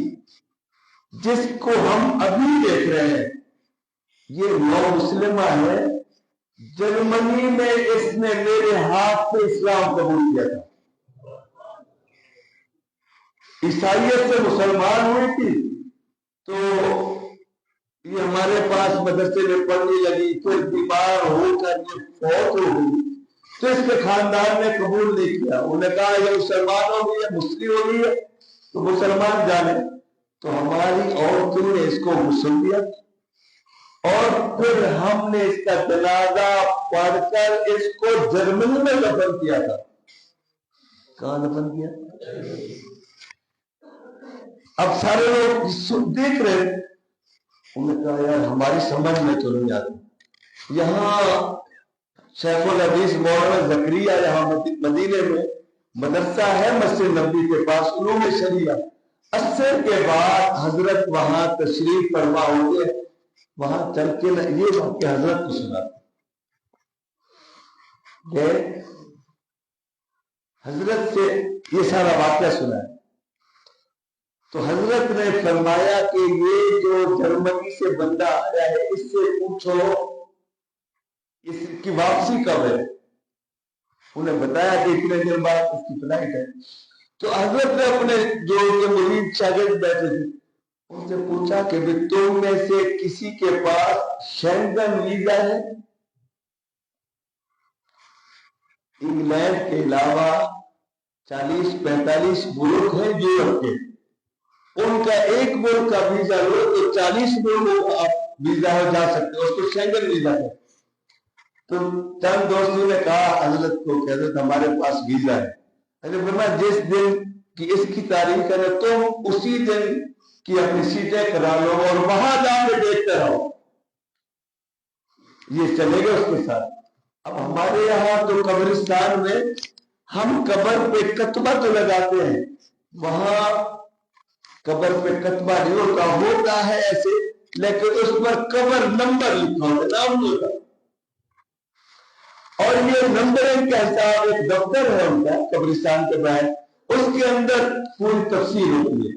جس کو ہم ابھی دیکھ رہے ہیں یہ نو مسلمہ ہے، جرمنی میں اس نے میرے ہاتھ سے اسلام قبول کیا تھا، عیسائیت سے مسلمان ہوئی تھی، تو یہ ہمارے پاس مدرسے میں پڑھنے لگی، پھر بیمار ہو کر یہ فوت ہو گئی، تو اس کے خاندان نے قبول نہیں کیا، انہوں نے کہا یہ مسلمان ہو گئی ہے، مسلم ہو گئی ہے تو مسلمان جانے، تو ہماری عورتوں نے اس کو غسل دیا، اور پھر ہم نے اس کا جنازہ پڑھ کر اس کو جرمنی میں دفن کیا تھا۔ کہاں دفن کیا؟ اب سارے لوگ دیکھ رہے، انہوں نے کہا یار ہماری سمجھ میں تو نہیں آتی، یہاں شیخ الحدیث مولانا زکریا یہاں مدینے میں مدرسہ ہے مسجد نبوی کے پاس، علوم شریعہ، عصر کے بعد حضرت وہاں تشریف فرما ہوئے، وہاں چل کے یہ واقعہ حضرت کو سنا کہ حضرت سے یہ سارا واقعہ سنا ہے. تو حضرت نے فرمایا کہ یہ جو جرمنی سے بندہ آیا ہے اس سے پوچھو اس کی واپسی کب ہے. انہیں بتایا کہ اتنے دن بعد اس کی فلائٹ ہے. تو حضرت نے اپنے جو مرید شاگرد بیٹھے تھے ان سے پوچھا کہ تم میں سے کسی کے پاس شینگن ویزا ہے؟ انگلینڈ کے علاوہ 40-45 ملک ہیں یورپ کے، ان کا ایک ملک کا ویزا لو تو 40 ملک آپ ویزا ہو جا سکتے ہو، اس کو شینگن ویزا ہے. تو چند دوستوں نے کہا حضرت کو کہ حضرت ہمارے پاس ویزا ہے. حضرت فرمایا جس دن کی اس کی تاریخ ہے تم اسی دن کی اپنی سیٹیں کرا لو اور وہاں جا کے دیکھتے رہو. یہ چلے گا اس کے ساتھ. اب ہمارے یہاں تو قبرستان میں ہم قبر پہ کتبہ تو لگاتے ہیں، وہاں قبر پہ کتبہ نہیں ہوتا ہے ایسے، لیکن اس پر قبر نمبر لکھا ہوتا ہے، نام نہیں ہوتا. اور یہ نمبرنگ کا حساب ایک دفتر ہے ان کا قبرستان کے باہر، اس کے اندر پوری تفصیل ہوتی ہے.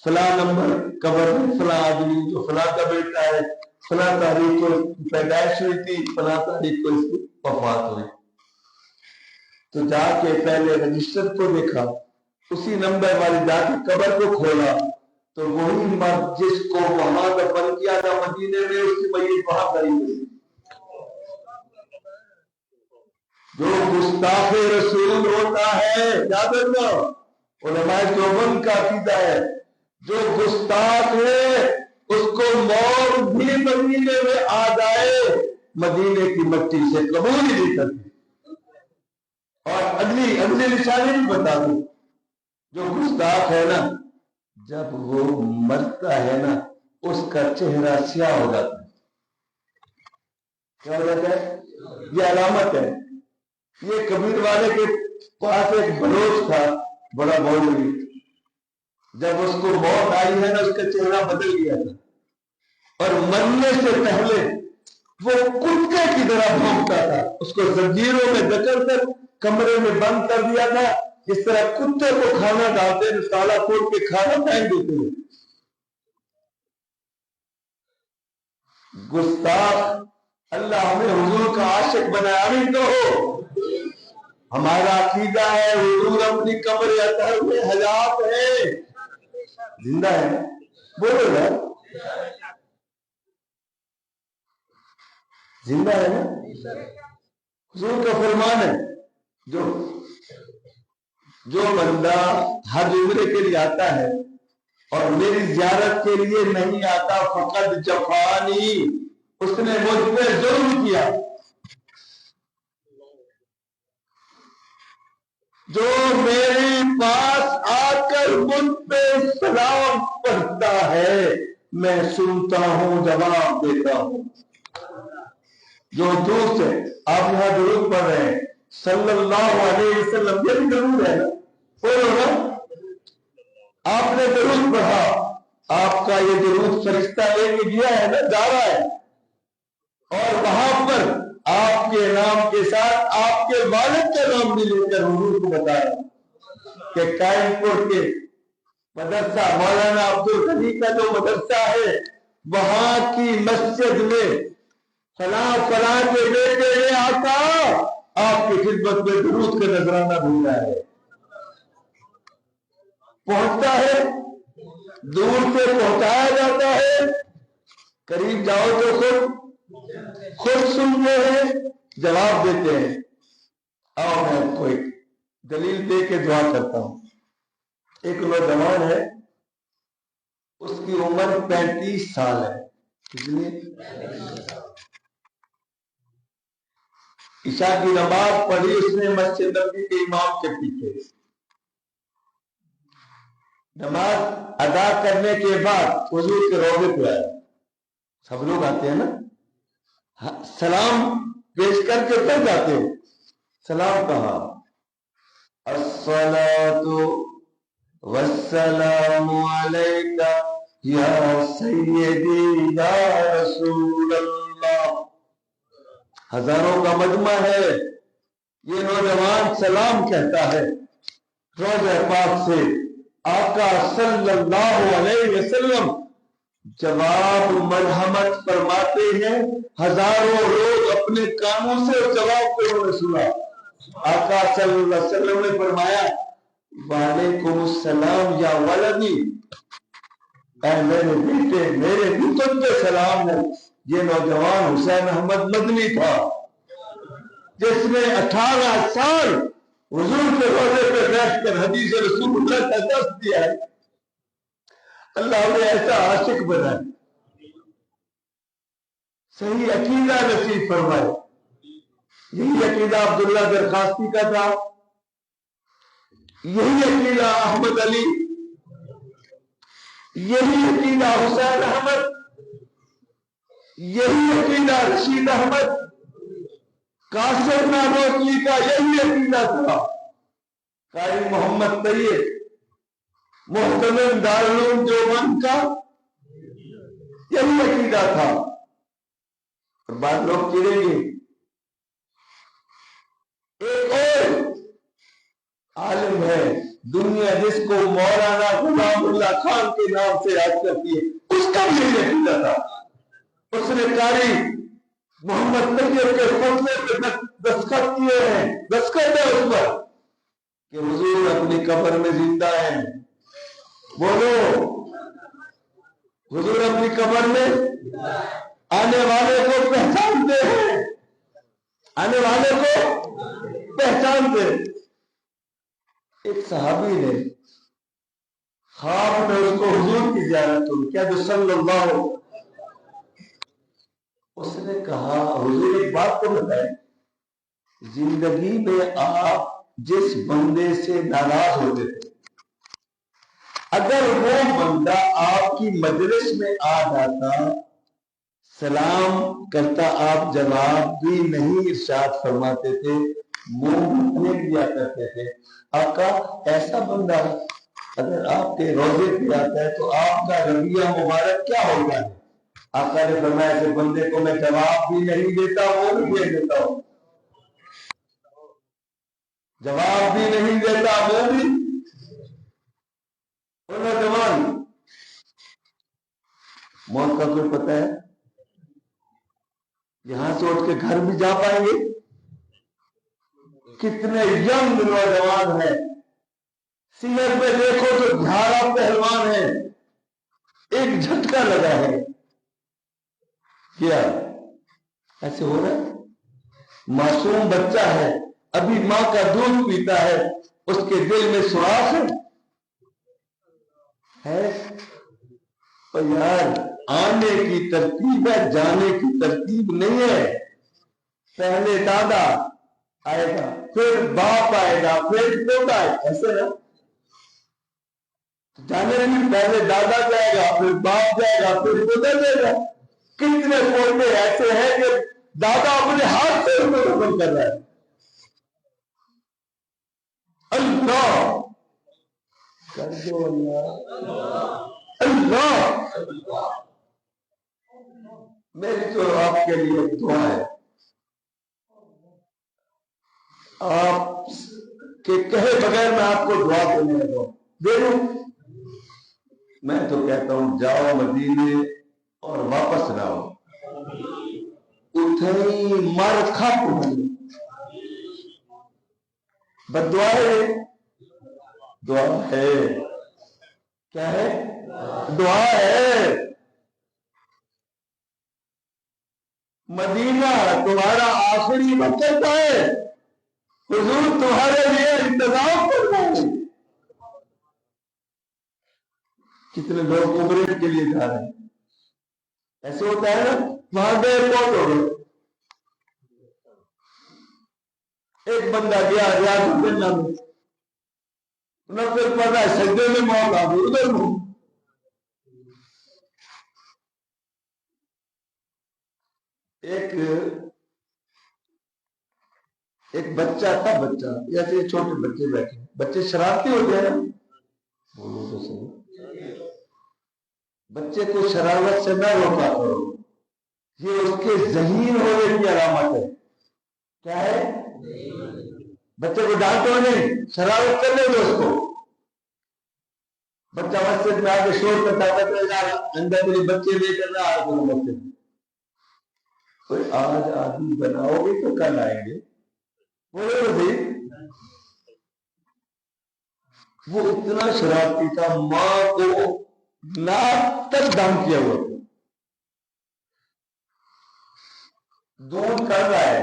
فلاں نمبر قبر میں فلاں آدمی جو فلاں کا بیٹا ہے، فلاں تاریخ کو پیدائش ہوئی تھی، فلاں تاریخ کو اس کی وفات ہوئی. تو جا کے پہلے رجسٹر کو دیکھا، اسی نمبر والی جا کے قبر کو کھولا تو وہی مرد جس کو وہاں دفن کیا تھا مدینے میں اس کی میت وہاں کری ہوئی. جو گستاخ رسول ہوتا ہے یاد رکھنا، علماء دیوبند کا عقیدہ ہے جو گستاخ ہے اس کو موت بھی مدینے میں آ جائے مدینے کی مٹی سے قبول ہی نہیں کرتی. اور اگلی نشانی بھی بتا دوں، جو گستاخ ہے نا جب وہ مرتا ہے نا اس کا چہرہ سیاہ ہو جاتا ہے. کیا ہو جاتا ہے؟ یہ علامت ہے. یہ کبیر والے کے پاس ایک بلوچ تھا بڑا مولوی، جب اس کو موت آئی ہے نا اس کا چہرہ بدل گیا تھا اور مرنے سے پہلے وہ کتے کی طرح بھونکتا تھا. اس کو زنجیروں میں جکڑ کر کمرے میں بند کر دیا تھا، جس طرح کتے کو کھانا ڈالتے ہیں تالا کھول کے کھانا پھینک دیتے ہیں. گستاخ اللہ ہمیں حضور کا عاشق بنایا. آمین کہو. ہمارا عقیدہ ہے حضور اپنی قبر اطہر میں حیات ہے، زندہ ہے. بولو نا زندہ ہے نا. حضور کا فرمان ہے جو بندہ حج عمرے کے لیے آتا ہے اور میری زیارت کے لیے نہیں آتا فقط جفانی، اس نے مجھ پہ ظلم کیا. جو میرے پاس آ کر مجھ پہ سلام پڑھتا ہے میں سنتا ہوں جواب دیتا ہوں. جو دوست ہے آپ یہاں درود پڑھ رہے ہیں صلی اللہ علیہ وسلم، یہ بھی درود ہے نا، بولو نا. آپ نے درود پڑھا، آپ کا یہ درود فرشتہ لے کے گیا ہے نا، جا رہا ہے اور وہاں پر آپ کے نام کے ساتھ آپ کے والد کا نام بھی لے کر حضور کو بتایا کہ قائم پور کے مدرسہ مولانا عبد الغنی کا جو مدرسہ ہے وہاں کی مسجد میں فلاں فلاں کے بیٹے نے آقا آپ کی خدمت میں درود کا نذرانہ بھیجا ہے. پہنچتا ہے، دور سے پہنچایا جاتا ہے، قریب جاؤ تو خود سنتے ہیں جواب دیتے ہیں. آؤ میں آپ کو ایک دلیل دے کے دعا کرتا ہوں. ایک نوجوان ہے، اس کی عمر 35 سال ہے. کتنی؟ عشاء کی نماز پڑھی اس نے مسجد نبوی کے امام کے پیچھے. نماز ادا کرنے کے بعد حضور کے روضے پہ آیا. سب لوگ آتے ہیں نا، سلام پیش کر کے پھر جاتے ہیں. سلام کہا، الصلاۃ والسلام علیکہ یا سیدی یا رسول اللہ. ہزاروں کا مجمع ہے. یہ نوجوان سلام کہتا ہے روضہ پاک سے. آقا صلی اللہ علیہ وسلم جواب مرحمت فرماتے ہیں. ہزاروں لوگ اپنے کانوں سے جواب کو انہوں نے سنا. آقا صلی اللہ علیہ وسلم نے فرمایا وعلیکم السلام یا ولدی. اے میرے بیٹے میرے بھی تم پہ سلام ہے. یہ نوجوان حسین احمد مدنی تھا جس نے 18 سال حضور کے روضے پہ بیٹھ کر حدیث رسول اللہ کا درس دیا ہے. اللہ نے ایسا عاشق بنایا. صحیح عقیدہ نصیب فرمائے. یہی عقیدہ عبداللہ درخاستی کا تھا. یہی عقیدہ احمد علی. یہی عقیدہ حسین احمد. یہی عقیدہ رشید احمد. قاسم نانوتوی کا یہی عقیدہ تھا. قاری محمد طیب محتمم دارالعلوم دیوبند کا یہی عقیدہ تھا. اور بعض لوگ چڑھیں گے. ایک اور عالم ہے دنیا جس کو مولانا غلام اللہ خان کے نام سے یاد کرتی ہے, اس کا بھی یہی عقیدہ تھا. اس نے قاری محمد طیب کے فتوے پہ دستخط کیے ہیں. دستخط ہے اس پر کہ حضور اپنی قبر میں زندہ ہیں. بولو حضور اپنی قبر میں آنے والے کو پہچانتے ہیں. آنے والے کو پہچانتے. ایک صحابی نے خواب میں اس کو حضور کی زیارت ہوئی. کیا جو صلی اللہ ہو. اس نے کہا حضور ایک بات تو بتائیں, زندگی میں آپ جس بندے سے ناراض ہوتے تھے اگر وہ بندہ آپ کی مجلس میں آ جاتا سلام کرتا آپ جواب بھی نہیں ارشاد فرماتے تھے, منہ میں دیا کرتے تھے. آقا ایسا بندہ اگر آپ کے روزے پہ آتا ہے تو آپ کا رویہ مبارک کیا ہوگا؟ آقا نے فرمایا ایسے بندے کو میں جواب بھی نہیں دیتا, وہ بھی دے دیتا ہوں. جواب بھی نہیں دیتا, وہ بھی. نوجوان موت کا کوئی پتہ ہے؟ یہاں سے اٹھ کے گھر بھی جا پائیں گے؟ کتنے ینگ نوجوان ہیں. سیرت میں دیکھو تو 11 پہلوان ہیں. ایک جھٹکا لگا ہے. کیا ایسے ہو رہا ہے؟ معصوم بچہ ہے, ابھی ماں کا دودھ پیتا ہے, اس کے دل میں سوراخ ہے. اور یار آنے کی ترتیب ہے, جانے کی ترتیب نہیں ہے. پہلے دادا آئے گا, پھر باپ آئے گا, پھر پوتا آئے گا. ایسے نا جانے میں پہلے دادا جائے گا, پھر باپ جائے گا, پھر پوتا جائے گا. کتنے پوتے ایسے ہیں کہ دادا اپنے ہاتھ سے ان کو دفن کر رہا ہے. اللہ کر دو اللہ. میری تو آپ کے لیے دعا ہے, آپ کے کہے بغیر میں آپ کو دعا دینے لگا ہوں. دے دوں. میں تو کہتا ہوں جاؤ مدینے اور واپس رہو. اتنی مر کھپ ہوئی. بد دعا ہے. دعا ہے. کیا ہے؟ دعا ہے. مدینہ تمہارا آخری وقت ہے, حضور تمہارے لیے انتظام کر رہے ہیں. کتنے لوگ عمرے کے لیے جا رہے ہیں. ایسے ہوتا ہے نا, وہاں گئے پہنچ ہو گئے. ایک بندہ گیا ریاض الجنہ میں, نہ پھر پتا ہے سجدے میں موت آ گئی, ادھر میں. ایک بچہ تھا, بچہ جیسے چھوٹے بچے بیٹھے, بچے شرارتی ہو گئے نا, بولو تو صحیح. بچے کو شرارت سے نہ روکا کرو، یہ اس کے ذہین ہونے کی علامت ہے۔ کیا ہے؟ بچے کو ڈانٹو نہیں، شرارت کرنے دو اس کو۔ بچہ مسجد میں آ کے شور کرتا ہے، اندر میری بچے لے کر نہ آ کرو مسجد میں۔ کوئی آج آدمی بناؤ گے تو کل آئیں گے، بولے تو صحیح۔ وہ اتنا شرارتی تھا، ماں کو ناک تک دم کیا ہوا تھا۔ دودھ کر رہا ہے،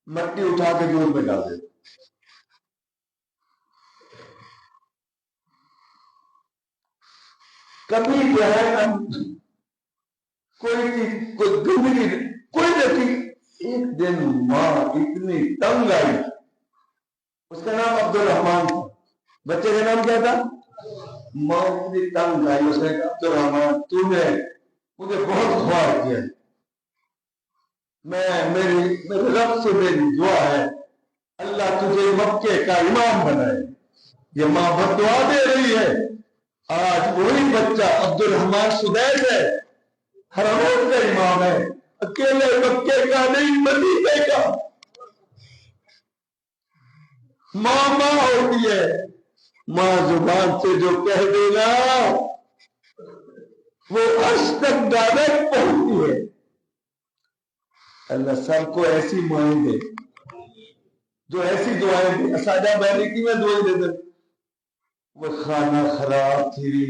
مٹی اٹھا کے دودھ میں ڈال دے۔ کبھی جو ہے کوئی چیز، کوئی گندگی، کوئی نہیں۔ ایک دن ماں اتنی تنگ آئی، اس کا نام عبد الرحمان تھا، بچے کا نام کیا تھا؟ ماں اتنی تنگ آئی، اس نے کہا عبد الرحمان تو نے مجھے بہت خوار کیا، میرے رب سے میری دعا ہے اللہ تجھے مکے کا امام بنائے۔ یہ ماں بد دعا دے رہی ہے۔ آج وہی بچہ عبد الرحمان سدیس ہے، حرمین کا امام ہے، اکیلے مکے کا نہیں مدینے کا۔ ماں ماں ہوتی ہے، ماں زبان سے جو کہہ دینا وہ عرش تک ڈائریکٹ پہنچتی ہے۔ اللہ سب کو ایسی مائیں دے جو ایسی دعائیں دے۔ اساجہ بیلی میں دعائیں دے دے، وہ کھانا خراب تھی،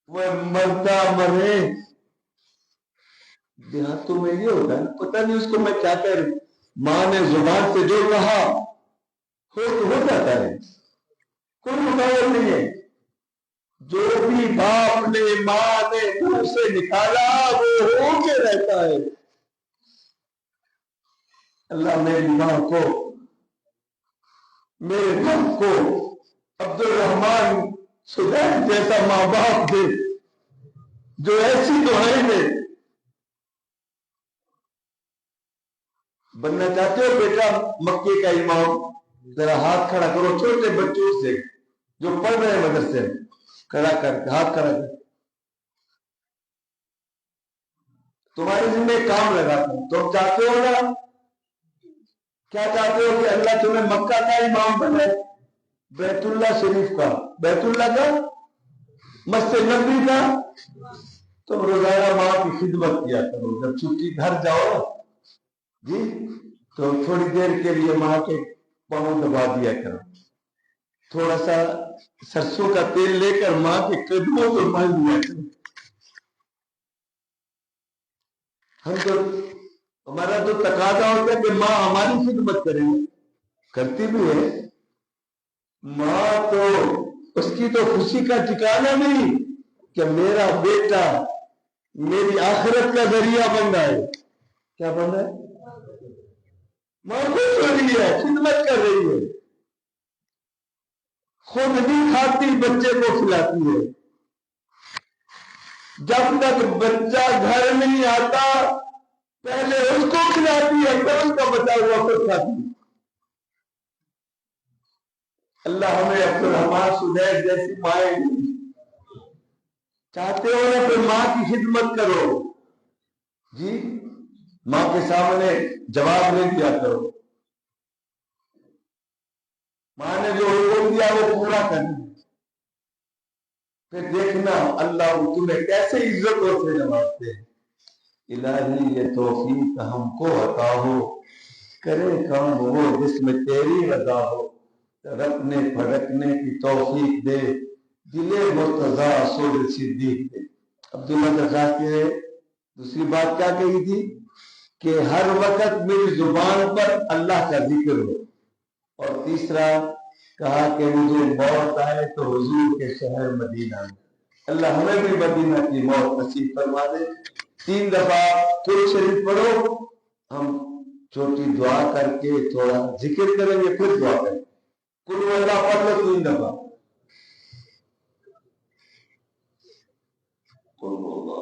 وہ مرتا مرے۔ دیہاتوں میں یہ ہوتا ہے، پتہ نہیں اس کو میں کیا کہہ رہی، ماں نے زبان سے جو کہا ہو جاتا ہے، کوئی مقابل نہیں ہے۔ جو بھی باپ نے ماں نے منہ سے نکالا وہ ہو کے رہتا ہے۔ اللہ میری ماں کو، میرے باپ کو عبد الرحمان سدیس جیسا ماں باپ دے جو ایسی دعائیں دے۔ بننا چاہتے ہو بیٹا مکے کا امام؟ ذرا ہاتھ کھڑا کرو، چھوٹے بچوں سے جو پڑھ رہے ہیں مدرسے میں، کھڑا کر کے ہاتھ کھڑا کر۔ تمہارے ذمہ ایک کام لگاتا ہوں، تم چاہتے ہو نا، کیا چاہتے ہو کہ اللہ تمہیں مکہ کا امام بنائے، بیت اللہ شریف کا، بیت اللہ کا، مسجد نبوی کا؟ تم روزانہ ماں کی خدمت کیا کرو، جب چھٹی گھر جاؤ جی تو تھوڑی دیر کے لیے ماں کے پاؤں دبا دیا کرو، تھوڑا سا سرسوں کا تیل لے کر ماں کے قدموں کو مال دیا کرو۔ ہم تو، ہمارا تو تقاضا ہوتا ہے کہ ماں ہماری خدمت کرے، کرتی بھی ہے ماں، تو اس کی تو خوشی کا ٹھکانہ نہیں کہ میرا بیٹا میری آخرت کا ذریعہ بن رہا ہے۔ کیا بن رہا ہے؟ ماں خوش ہو رہی ہے، خدمت کر رہی ہے، خود نہیں کھاتی بچے کو کھلاتی ہے۔ جب تک بچہ گھر نہیں آتا پہلے اس کو کھلاتی ہے، پھر اس کا بچہ ہوا خود کھاتی ہے۔ اللہ ہمیں عبد الرحمان سدیس جیسی مائیں چاہتے ہو نا، پھر ماں کی خدمت کرو جی، ماں کے سامنے جواب نہیں دیا کرو، ماں نے جو حکم دیا وہ پورا کرنا، پھر دیکھنا اللہ تمہیں کیسے عزت اور سے نوازتے ہیں۔ الہی یہ توفیق ہم کو عطا ہو، کرے کام وہ جس میں تیری رضا ہو، رکھنے پھڑکنے کی توفیق دے، دلے مرتضی سود صدیق دے۔ عبداللہ درخواست کے دوسری بات کیا کہی تھی کہ ہر وقت میری زبان پر اللہ کا ذکر ہو، اور تیسرا کہا کہ مجھے موت آئے تو حضور کے شہر مدینہ میں۔ اللہ ہمیں بھی مدینہ کی موت نصیب فرما دے۔ 3 دفعہ قرآن شریف پڑھو، ہم چھوٹی دعا کر کے تھوڑا ذکر کریں گے، پھر دعا کریں۔ قل اللہ پڑھ لو 3 دفعہ۔ قل اللہ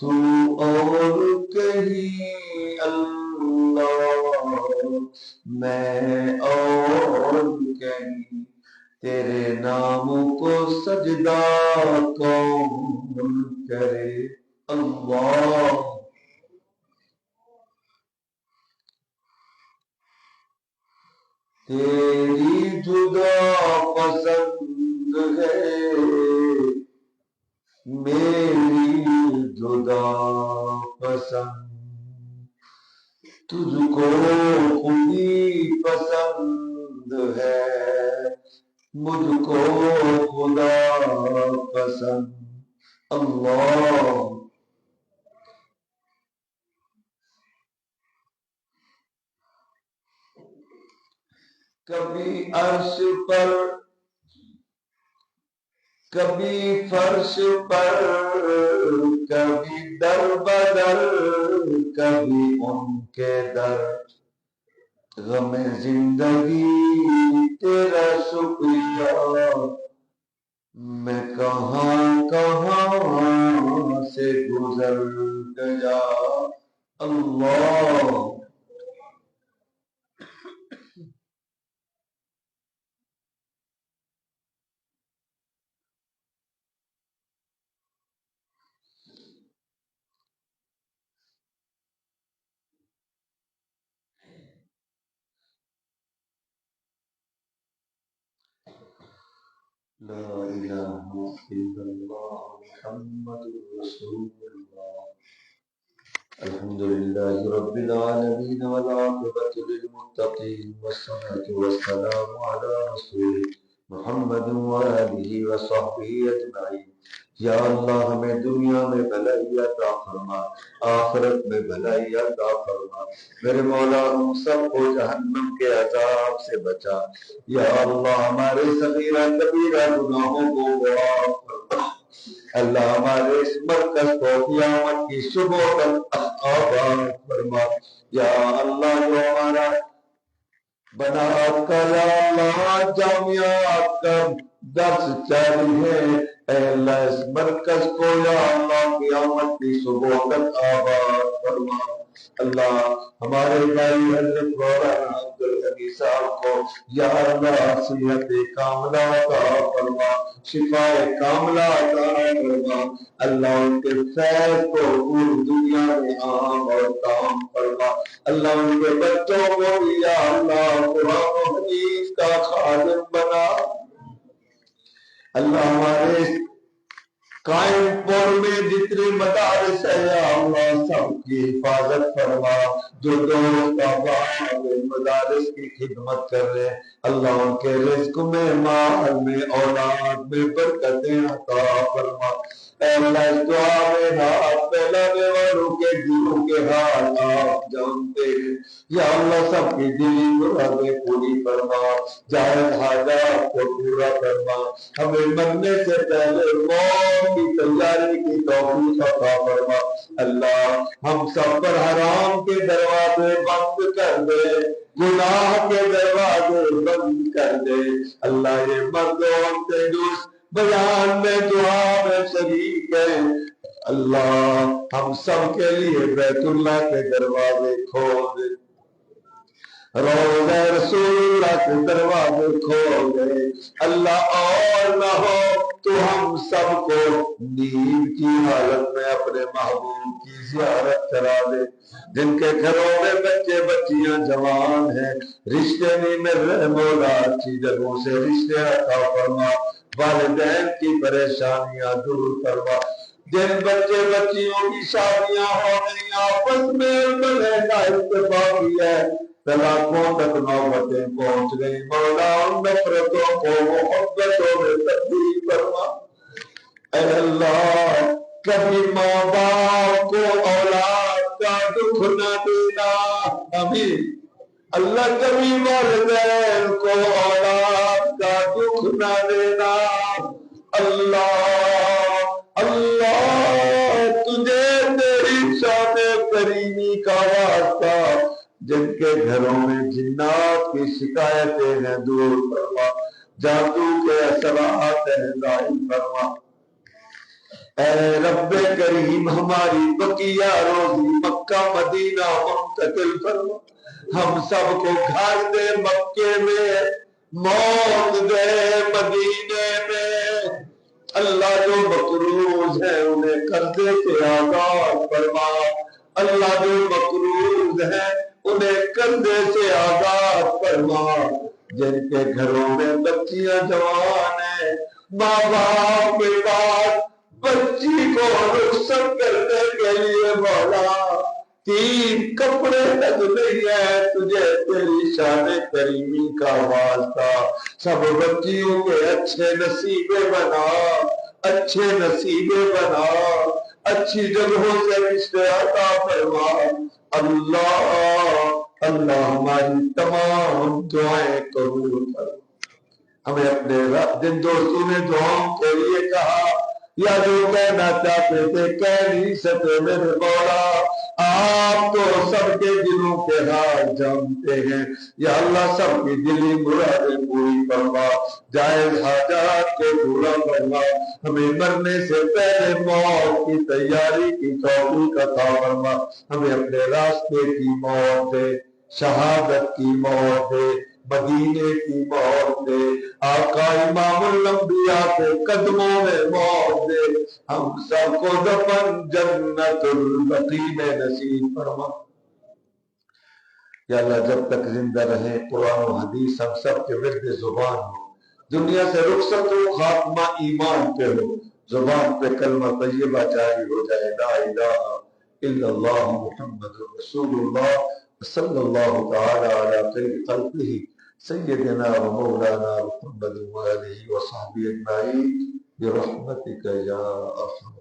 تو اور کہیں اللہ، میں اور کہیں تیرے نام کو سجدہ کون کرے اللہ۔ تیری جدا پسند ہے میری جدا پسند، تجھ کو خودی پسند ہے مجھ کو خدا پسند اللہ۔ کبھی عرش پر کبھی فرش پر کبھی در بدر کبھی ان کے در، غم زندگی تیرا شکریہ میں کہاں کہاں سے گزر گیا اللہ۔ لا الہ الا اللہ محمد رسول اللہ۔ الحمدللہ رب العالمین والعاقبۃ للمتقین والصلاة والسلام علی رسول محمد وآلہ وصحبہ اجمعین۔ یا اللہ ہمیں دنیا میں بھلائی عطا فرما، آخرت میں بھلائی عطا فرما۔ میرے مولا ہم سب کو جہنم کے عذاب سے بچا۔ یا اللہ ہمارے صغیرہ کبیرہ گناہوں کو معاف فرما۔ اللہ ہمارے اس مرکز کو قیامت کی صبح تک آباد فرما۔ یا اللہ جو ہمارا بنات کا یا اللہ جامعات کا درس جاری ہے، اے اللہ اس مرکز کو یا اللہ قیامت کی صبح تک آباد فرما۔ اللہ ہمارے بھائی حضرت مولانا عبدالغنی صاحب کو یا اللہ صحت کاملہ عطا فرما، شفاء کاملہ عطا فرما۔ اللہ ان کے فیض کو پوری دنیا میں عام اور کام فرما۔ اللہ ان کے بچوں کو بھی یا اللہ قرآن و حدیث کا خادم بنا۔ اللہ ہمارے قائم پور میں جتنے مدارس ہے یا اللہ سب کی حفاظت فرما۔ جو دوست احباب مدارس کی خدمت کر رہے ہیں اللہ ان کے رزق میں، مال میں، اولاد میں برکتیں عطا فرما۔ اے اللہ اس دعا میں ہاتھ پھیلانے والوں کے دلوں کے حال آپ جانتے ہیں۔ یا اللہ سب کی دلی مرادیں پوری فرما، جائز حاجات کو پورا فرما۔ ہمیں مرنے سے پہلے موت کی تیاری کی توفیق عطا فرما۔ اللہ ہم سب پر حرام کے دروازے بند کر دے، گناہ کے دروازے بند کر دے۔ اللہ یہ مرد و عورتیں جو بیان میں دعا میں شریک ہیں اللہ ہم سب کے لیے بیت اللہ کے دروازے کھول دے، روضہ رسول اللہ کے دروازے کھول دے۔ اللہ اور نہ ہو تو ہم سب کو نیند کی حالت میں اپنے محبوب کی زیارت کرا دے۔ جن کے گھروں میں بچے بچیاں جوان ہیں، رشتے نہیں مل رہے مولا اچھی جگہوں سے رشتے عطا فرما۔ والدین کی پریشانیاں دور فرما۔ جن بچے بچیوں کی شادیاں ہو گئی آپس میں بلے کا اتفاقی ہے، طلاقوں تک نوبتیں پہنچ گئی مولا ان نفرتوں کو محبتوں میں تبدیل فرما۔ اے اللہ کبھی ماں باپ کو اولاد کا دکھ نہ دینا، آمین۔ اللہ کبھی والدین کو اولاد کا دکھ نہ دینا۔ اللہ اللہ تجھے تیری شان کریمی کا واسطہ، جن کے گھروں میں جنات کی شکایتیں ہیں دور فرما، جادو کے اثرات ہیں ظاہر فرما۔ اے رب کریم ہماری بقیہ روزی مکہ مدینہ منتقل فرما، ہم سب کو گھر دے مکے میں، موت دے مدینے میں، اللہ جو مقروض ہے انہیں قرضے سے آزاد فرما، اللہ جو مقروض ہے انہیں قرضے سے آزاد فرما، جن کے گھروں میں بچیاں جوان ہیں، ماں باپ کے بعد بچی کو رخصت کرنے کے لیے مولا تین کپڑے تک نہیں ہے، تجھے تیری شان کریمی کا واسطہ سب بچیوں کے اچھے نصیبے بنا، اچھے نصیبے بنا، اچھی جگہوں سے رشتے عطا فرما۔ اللہ اللہ ہماری تمام دعائیں قبول کر۔ ہمیں اپنے جن دوستوں نے دعاؤں کے لیے کہا یا جو کہنا چاہتے تھے کہہ نہیں سکے، میرے مولا آپ تو سب کے دلوں کے حال جانتے ہیں، یا اللہ سب کی دلی مرادیں پوری فرما، جائز حاجات کو پورا فرما، ہمیں مرنے سے پہلے موت کی تیاری کی توفیق عطا فرما، ہمیں اپنے راستے کی موت دے، شہادت کی موت دے، مدینے کی موت دے، آقا امام الانبیاء کے قدموں میں موت دے، ہم سب کو دفن جنت البقیع میں نصیب فرما۔ یا اللہ جب تک زندہ رہے قرآن و حدیث ہم سب کے ورد زبان ہو، دنیا سے رخصت ہو خاتمہ ایمان پہ ہو، زبان پہ کلمہ طیبہ جاری ہو جائے لا الہ الا اللہ محمد رسول اللہ صلی اللہ تعالی علی خیر خلقہ سیدنا و مولانا محمد وآلہ وصحبہ اجمعین برحمتک یا ارحم۔